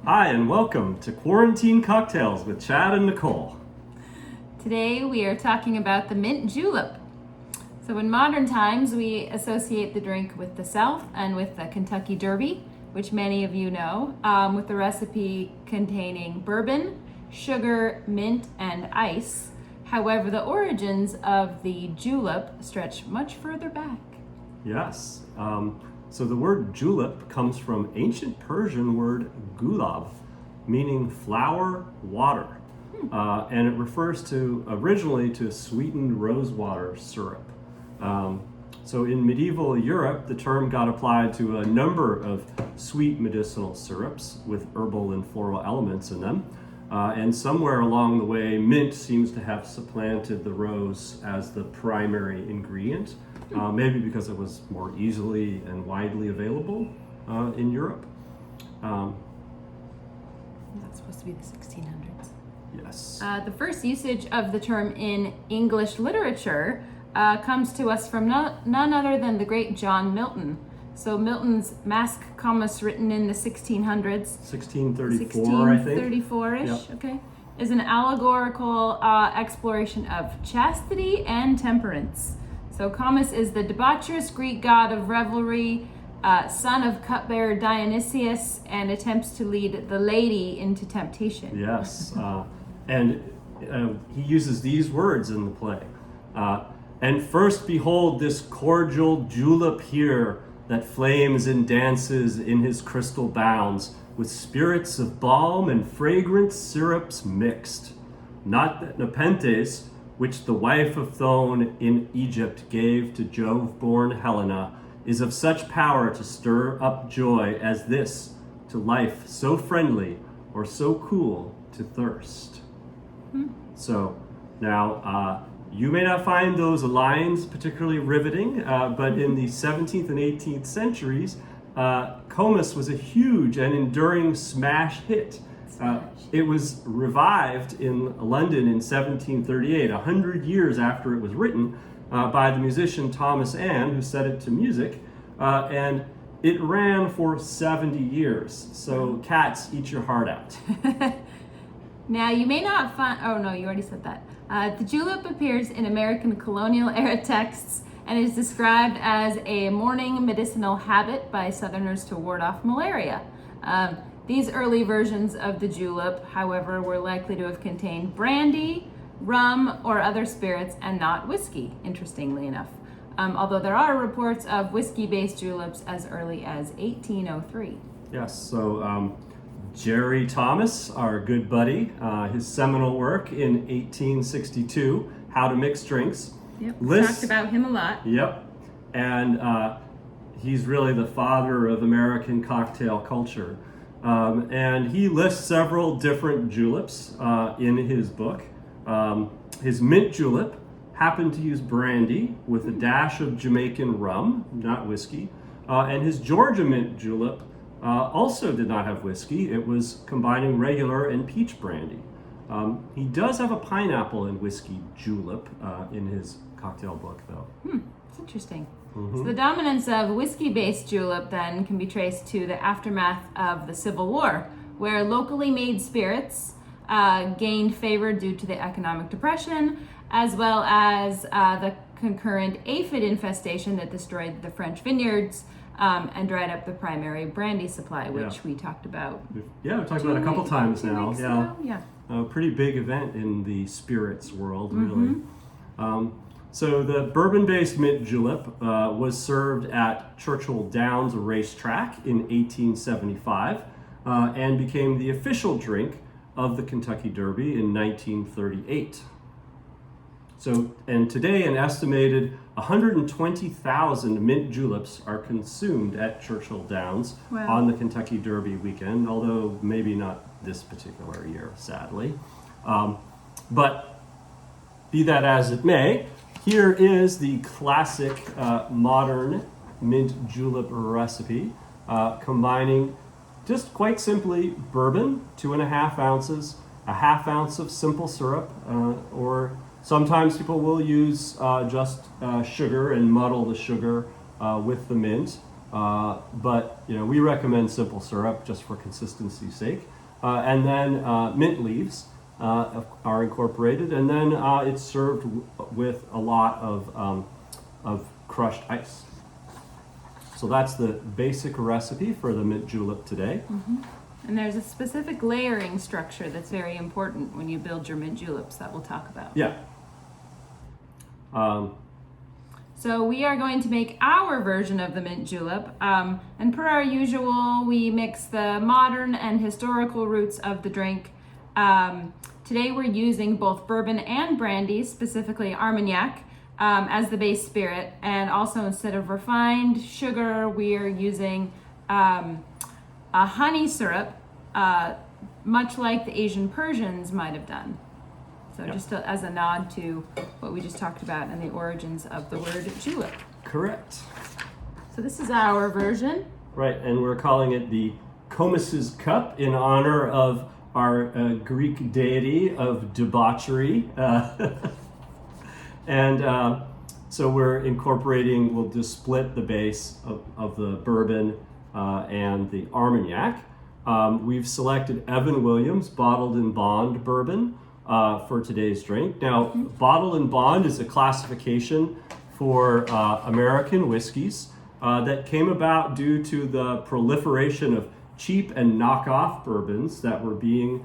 Hi, and welcome to Quarantine Cocktails with Chad and Nicole. Today we are talking about the mint julep. So in modern times, we associate the drink with the South and with the Kentucky Derby, which many of you know, with the recipe containing bourbon, sugar, mint, and ice. However, the origins of the julep stretch much further back. Yes, so the word julep comes from ancient Persian word gulab, meaning flower water. And it refers to originally to sweetened rosewater syrup. So in medieval Europe, the term got applied to a number of sweet medicinal syrups with herbal and floral elements in them. And somewhere along the way, mint seems to have supplanted the rose as the primary ingredient, maybe because it was more easily and widely available in Europe. That's supposed to be the 1600s. Yes. The first usage of the term in English literature comes to us from none other than the great John Milton. So Milton's Masque Comus, written in the 1600s, 1634, I think. 1634-ish, Yep. okay, is an allegorical exploration of chastity and temperance. So Comus is the debaucherous Greek god of revelry, son of cupbearer Dionysius, and attempts to lead the lady into temptation. Yes, and he uses these words in the play. And first behold this cordial julep here that flames and dances in his crystal bounds with spirits of balm and fragrant syrups mixed. Not that Nepenthes, which the wife of Thone in Egypt gave to Jove-born Helena, is of such power to stir up joy as this to life so friendly or so cool to thirst. So now you may not find those lines particularly riveting, but in the 17th and 18th centuries, Comus was a huge and enduring smash hit. It was revived in London in 1738, 100 years after it was written, by the musician Thomas Ann, who set it to music, and it ran for 70 years. So cats, eat your heart out. Now, you may not find, oh no, you already said that. The julep appears in American colonial era texts and is described as a morning medicinal habit by Southerners to ward off malaria. These early versions of the julep, however, were likely to have contained brandy, rum, or other spirits, and not whiskey, interestingly enough. Although there are reports of whiskey-based juleps as early as 1803. Yes, so Jerry Thomas, our good buddy, his seminal work in 1862, How to Mix Drinks. Yep, we talked about him a lot. Yep, and he's really the father of American cocktail culture. And he lists several different juleps in his book. His mint julep happened to use brandy with a dash of Jamaican rum, not whiskey. And his Georgia mint julep also did not have whiskey. It was combining regular and peach brandy. He does have a pineapple and whiskey julep in his cocktail book, though. It's interesting. Mm-hmm. So the dominance of whiskey-based julep then can be traced to the aftermath of the Civil War, where locally made spirits gained favor due to the economic depression, as well as the concurrent aphid infestation that destroyed the French vineyards and dried up the primary brandy supply, which we talked about. Yeah, we've talked about it a couple times now. Yeah. A pretty big event in the spirits world, really. So the bourbon-based mint julep was served at Churchill Downs racetrack in 1875 and became the official drink of the Kentucky Derby in 1938. So, and today an estimated 120,000 mint juleps are consumed at Churchill Downs on the Kentucky Derby weekend, although maybe not this particular year, sadly. But be that as it may, here is the classic modern mint julep recipe, combining just quite simply bourbon, 2.5 ounces, a half ounce of simple syrup, or sometimes people will use just sugar and muddle the sugar with the mint. But we recommend simple syrup just for consistency's sake. and then mint leaves are incorporated, and then it's served with a lot of crushed ice. So that's the basic recipe for the mint julep today. And there's a specific layering structure that's very important when you build your mint juleps that we'll talk about. Yeah. So we are going to make our version of the mint julep. And per our usual, we mix the modern and historical roots of the drink. Today we're using both bourbon and brandy, specifically Armagnac, as the base spirit. And also instead of refined sugar, we are using a honey syrup, much like the Asian Persians might have done. So just as a nod to what we just talked about and the origins of the word julep. Correct. So this is our version. Right, and we're calling it the Comus's Cup in honor of our Greek deity of debauchery. And so we'll just split the base of the bourbon and the Armagnac. We've selected Evan Williams Bottled in Bond bourbon for today's drink. Now, Bottled in Bond is a classification for American whiskeys that came about due to the proliferation of cheap and knockoff bourbons that were being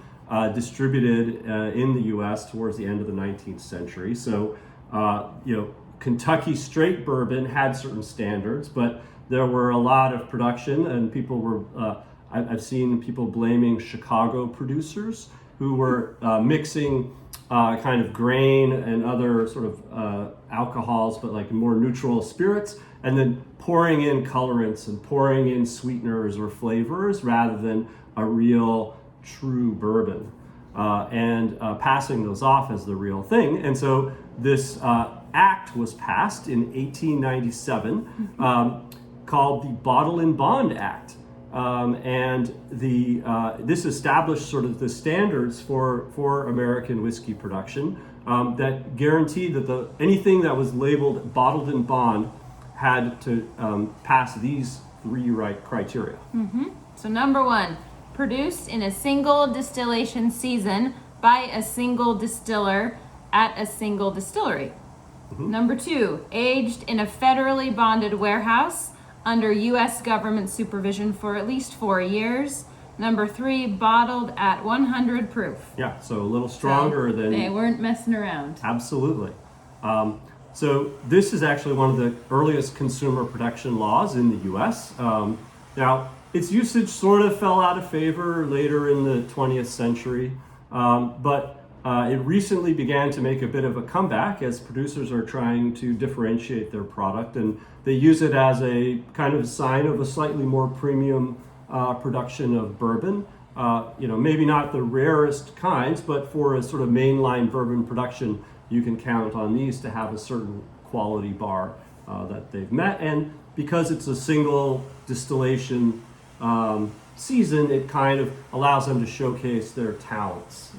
distributed in the U.S. towards the end of the 19th century. So, Kentucky straight bourbon had certain standards, but there were a lot of production, and people were. I've seen people blaming Chicago producers who were mixing kind of grain and other sort of alcohols, but like more neutral spirits, and then pouring in colorants and pouring in sweeteners or flavors rather than a real true bourbon, and passing those off as the real thing. And so this act was passed in 1897 called the Bottle in Bond Act. And this established sort of the standards for American whiskey production that guaranteed that anything that was labeled bottled in bond had to pass these three criteria. So number one, produced in a single distillation season by a single distiller at a single distillery. Number two, aged in a federally bonded warehouse under U.S. government supervision for at least 4 years. Number three, bottled at 100 proof. Yeah, so a little stronger than... They weren't messing around. Absolutely. So this is actually one of the earliest consumer protection laws in the U.S. Now, its usage sort of fell out of favor later in the 20th century, but it recently began to make a bit of a comeback as producers are trying to differentiate their product, and they use it as a kind of sign of a slightly more premium production of bourbon. Maybe not the rarest kinds, but for a sort of mainline bourbon production, you can count on these to have a certain quality bar that they've met. And because it's a single distillation season, it kind of allows them to showcase their talents.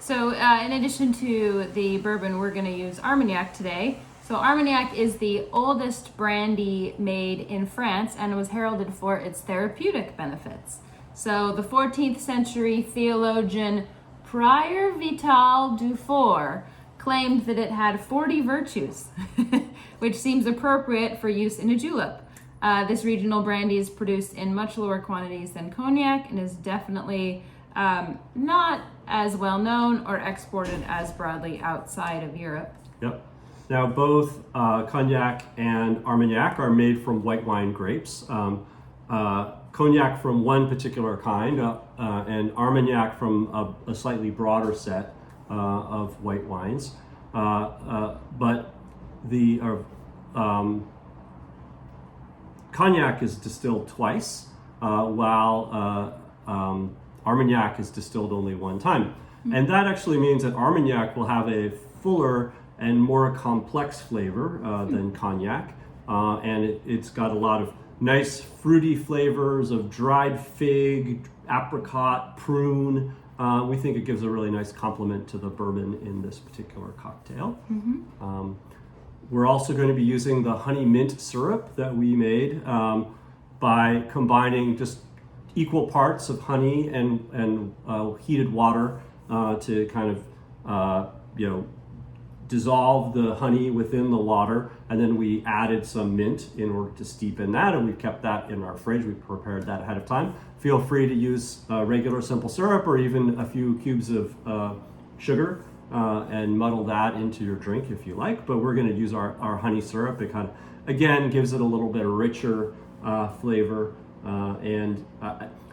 So in addition to the bourbon, we're going to use Armagnac today. So Armagnac is the oldest brandy made in France and was heralded for its therapeutic benefits. So the 14th century theologian Prior Vital Dufour claimed that it had 40 virtues, which seems appropriate for use in a julep. This regional brandy is produced in much lower quantities than cognac and is definitely not as well known or exported as broadly outside of Europe. Yep. Now, both cognac and Armagnac are made from white wine grapes. Cognac from one particular kind, and Armagnac from a slightly broader set of white wines. But the cognac is distilled twice, while Armagnac is distilled only one time. And that actually means that Armagnac will have a fuller and more complex flavor than cognac. And it's got a lot of nice fruity flavors of dried fig, apricot, prune. We think it gives a really nice complement to the bourbon in this particular cocktail. We're also going to be using the honey mint syrup that we made by combining just equal parts of honey and heated water to kind of dissolve the honey within the water, and then we added some mint in order to steepen that, and we've kept that in our fridge. We prepared that ahead of time. Feel free to use regular simple syrup or even a few cubes of sugar and muddle that into your drink if you like, but we're going to use our honey syrup. It kind of, again, gives it a little bit of richer flavor, and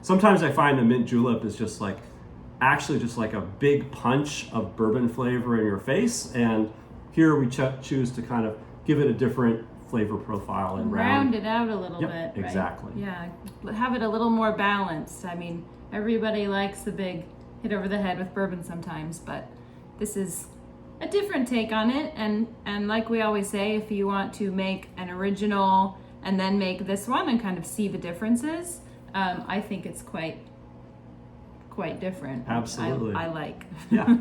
sometimes I find the mint julep is just like a big punch of bourbon flavor in your face, and here we choose to kind of give it a different flavor profile and round it out a little bit, right? Exactly. Yeah, have it a little more balanced. I mean, everybody likes the big hit over the head with bourbon sometimes, but this is a different take on it, and like we always say, if you want to make an original and then make this one and kind of see the differences, I think it's quite different. Absolutely. I like. Yeah.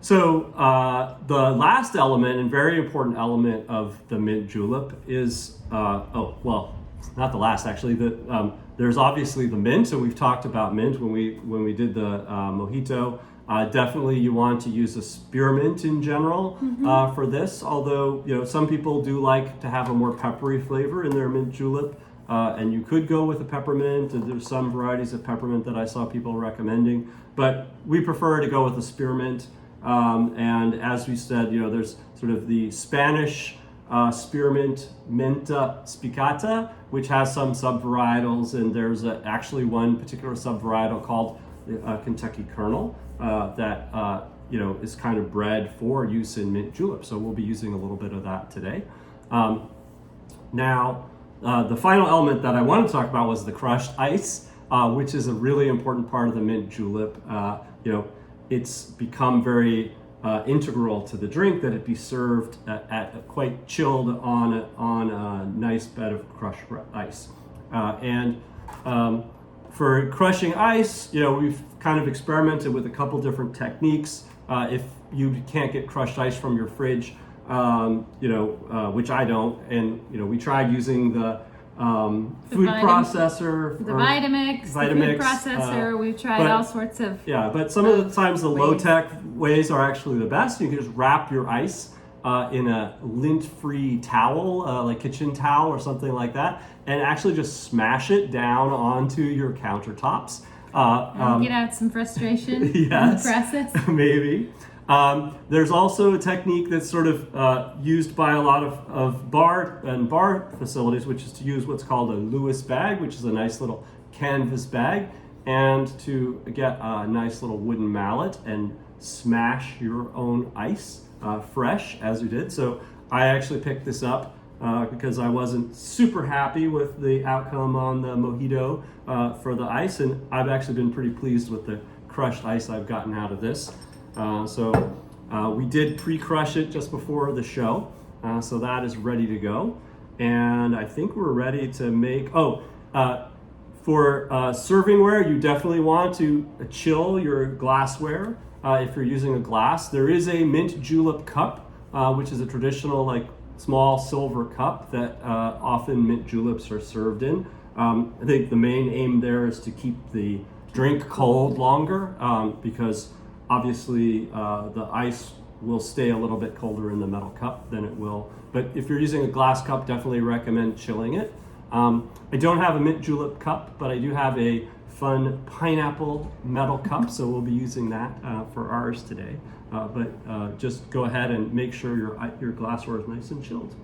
So the last element and very important element of the mint julep is, not the last actually, there's obviously the mint. So we've talked about mint when we did the mojito. Definitely you want to use a spearmint in general for this, although some people do like to have a more peppery flavor in their mint julep. And you could go with a peppermint, and there's some varieties of peppermint that I saw people recommending, but we prefer to go with a spearmint. And as we said, there's sort of the Spanish spearmint Menta spicata, which has some subvarietals, and there's actually one particular subvarietal called Kentucky Kernel that is kind of bred for use in mint julep. So we'll be using a little bit of that today. Now, the final element that I want to talk about was the crushed ice, which is a really important part of the mint julep. It's become very integral to the drink that it be served at quite chilled on a nice bed of crushed ice. For crushing ice, we've kind of experimented with a couple different techniques. If you can't get crushed ice from your fridge, which I don't, and we tried using the food processor, the Vitamix, the food processor. We've tried all sorts of. Yeah, but some of the times the low-tech ways are actually the best. You can just wrap your ice in a lint-free towel, like kitchen towel or something like that, and actually just smash it down onto your countertops. Get out some frustration in the process. Maybe. There's also a technique that's sort of used by a lot of bar facilities, which is to use what's called a Lewis bag, which is a nice little canvas bag, and to get a nice little wooden mallet and smash your own ice fresh as you did. So I actually picked this up because I wasn't super happy with the outcome on the mojito for the ice, and I've actually been pretty pleased with the crushed ice I've gotten out of this. So we did pre-crush it just before the show, so that is ready to go. And I think we're ready to make, for servingware, you definitely want to chill your glassware if you're using a glass. There is a mint julep cup, which is a traditional small silver cup that often mint juleps are served in. I think the main aim there is to keep the drink cold longer because obviously, the ice will stay a little bit colder in the metal cup than it will. But if you're using a glass cup, definitely recommend chilling it. I don't have a mint julep cup, but I do have a fun pineapple metal cup, so we'll be using that for ours today. But just go ahead and make sure your glassware is nice and chilled.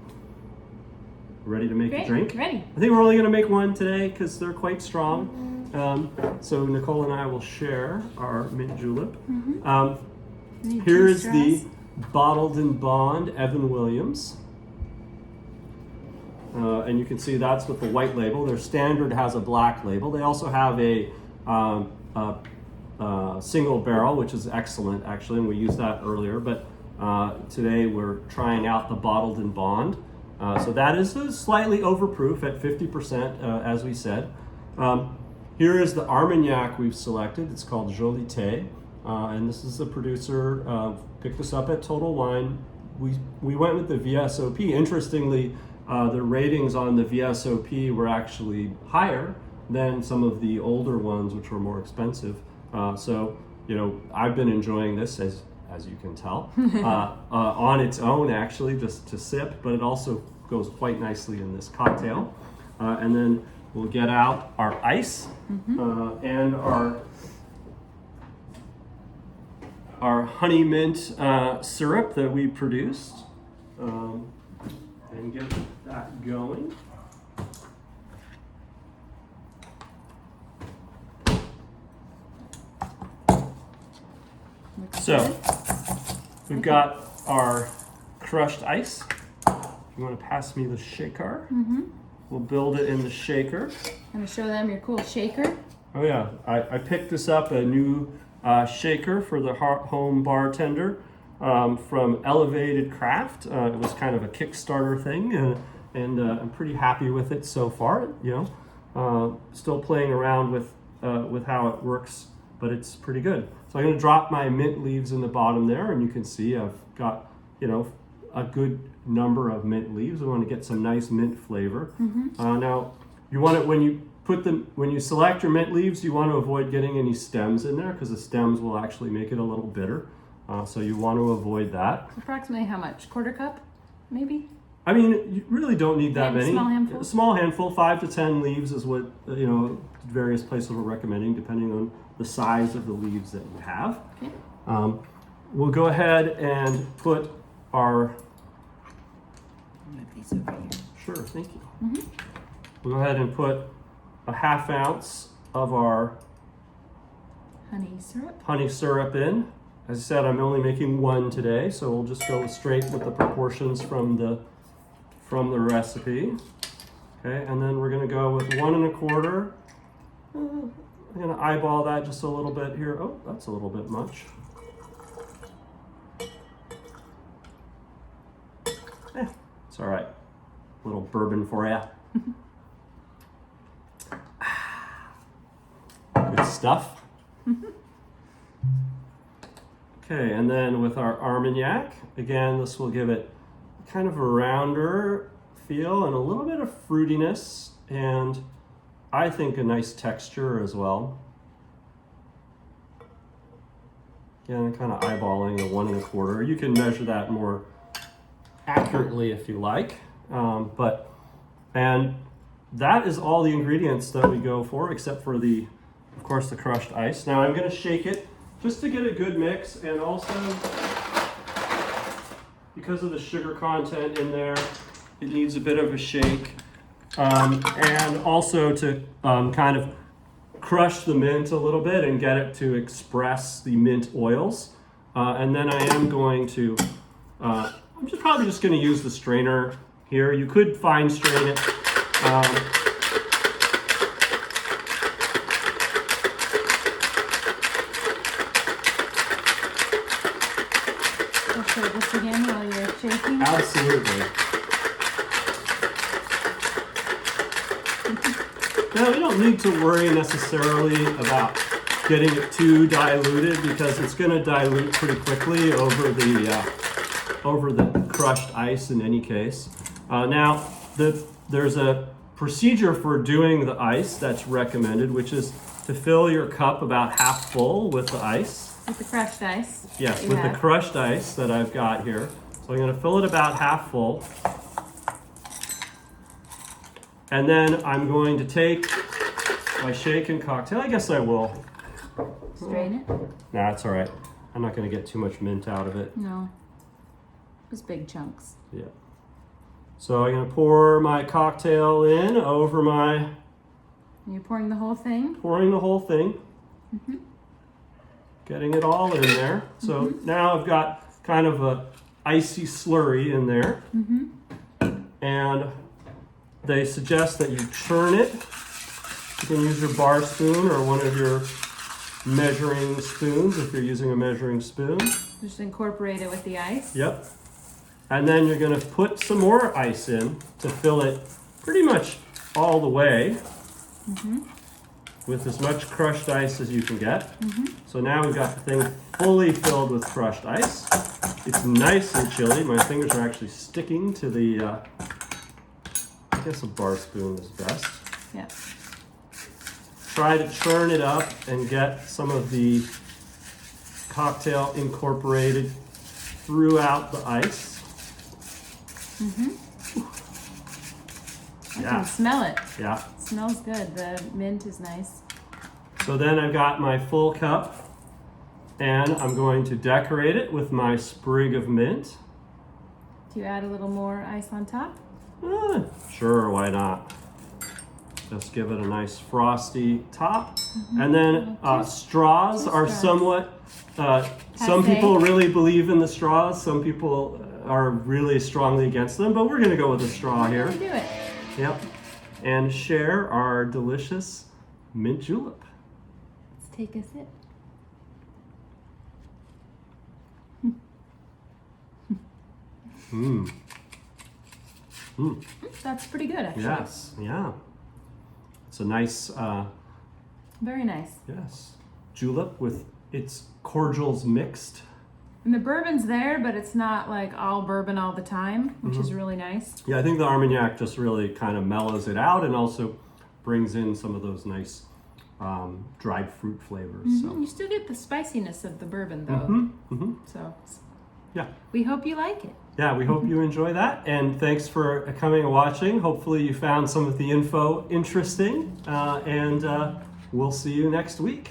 Ready to make a drink? Ready. I think we're only going to make one today because they're quite strong. So Nicole and I will share our mint julep. Here's the Bottled and Bond Evan Williams. And you can see that's with the white label. Their standard has a black label. They also have a single barrel, which is excellent actually, and we used that earlier. But today we're trying out the Bottled and Bond. So that is slightly overproof at 50%, as we said. Here is the Armagnac we've selected. It's called Jolité, and this is the producer. Picked this up at Total Wine. We went with the VSOP. Interestingly, the ratings on the VSOP were actually higher than some of the older ones, which were more expensive. So, I've been enjoying this, as you can tell, on its own, actually, just to sip, but it also goes quite nicely in this cocktail. And then we'll get out our ice and our honey mint syrup that we produced, and get that going. So we've got our crushed ice. You want to pass me the shaker? We'll build it in the shaker. Gonna show them your cool shaker. Oh yeah, I picked this up, a new shaker for the home bartender from Elevated Craft. It was kind of a Kickstarter thing, and I'm pretty happy with it so far. Still playing around with how it works, but it's pretty good. So I'm going to drop my mint leaves in the bottom there, and you can see I've got a good number of mint leaves. We want to get some nice mint flavor. Now you want it when you select your mint leaves, you want to avoid getting any stems in there because the stems will actually make it a little bitter. So you want to avoid that. Approximately how much? Quarter cup, maybe? I mean, you really don't need that many. Small handful? A small handful, 5 to 10 leaves is what various places are recommending, depending on the size of the leaves that you have. Okay. We'll go ahead and put our... Move these over here. Sure, thank you. We'll go ahead and put a ½ ounce of our honey syrup in. As I said, I'm only making one today, so we'll just go straight with the proportions from the recipe. Okay, and then we're gonna go with 1 1/4. I'm gonna eyeball that just a little bit here. Oh, that's a little bit much. It's all right. A little bourbon for you. Good stuff. Okay, and then with our Armagnac, again, this will give it kind of a rounder feel and a little bit of fruitiness, and I think a nice texture as well. Again, kind of eyeballing a 1 1/4. You can measure that more accurately if you like, and that is all the ingredients that we go for, except for of course, the crushed ice. Now I'm going to shake it just to get a good mix, and also because of the sugar content in there, it needs a bit of a shake, and also to kind of crush the mint a little bit and get it to express the mint oils. And then I am going to, I'm probably just going to use the strainer here. You could fine strain it. I'll show this again while you're shaking. Absolutely. Now, we don't need to worry necessarily about getting it too diluted because it's going to dilute pretty quickly over the crushed ice in any case. Now, there's a procedure for doing the ice that's recommended, which is to fill your cup about half full with the ice. With the crushed ice? Yes, with the crushed ice that I've got here. So I'm going to fill it about half full. And then I'm going to take my shaken cocktail. I guess I will. Strain it? Nah, it's all right. I'm not going to get too much mint out of it. No. Just big chunks. Yeah. So I'm going to pour my cocktail in over my... You're pouring the whole thing? Pouring the whole thing. Mm-hmm. Getting it all in there. So now I've got kind of a icy slurry in there. Mm-hmm. And they suggest that you churn it. You can use your bar spoon or one of your measuring spoons if you're using a measuring spoon. Just incorporate it with the ice? Yep. And then you're going to put some more ice in to fill it pretty much all the way with as much crushed ice as you can get. So now we've got the thing fully filled with crushed ice. It's nice and chilly. My fingers are actually sticking to the, I guess a bar spoon is best. Yeah. try to churn it up and get some of the cocktail incorporated throughout the ice. I can smell it. Yeah. It smells good. The mint is nice. So then I've got my full cup, and I'm going to decorate it with my sprig of mint. Do you add a little more ice on top? Sure, why not? Just give it a nice frosty top. And then straws are straws. somewhat, some Passe. people really believe in the straws, some people are really strongly against them, but we're gonna go with a straw here. Do it. Yep. And share our delicious mint julep. Let's take a sip. That's pretty good, actually. Yes, yeah. It's a nice, Very nice. yes, julep with its cordials mixed. And the bourbon's there, but it's not like all bourbon all the time, which is really nice. Yeah, I think the Armagnac just really kind of mellows it out and also brings in some of those nice dried fruit flavors. So. You still get the spiciness of the bourbon, though. So Yeah. we hope you like it. Yeah, we hope you enjoy that, and thanks for coming and watching. Hopefully you found some of the info interesting, and we'll see you next week.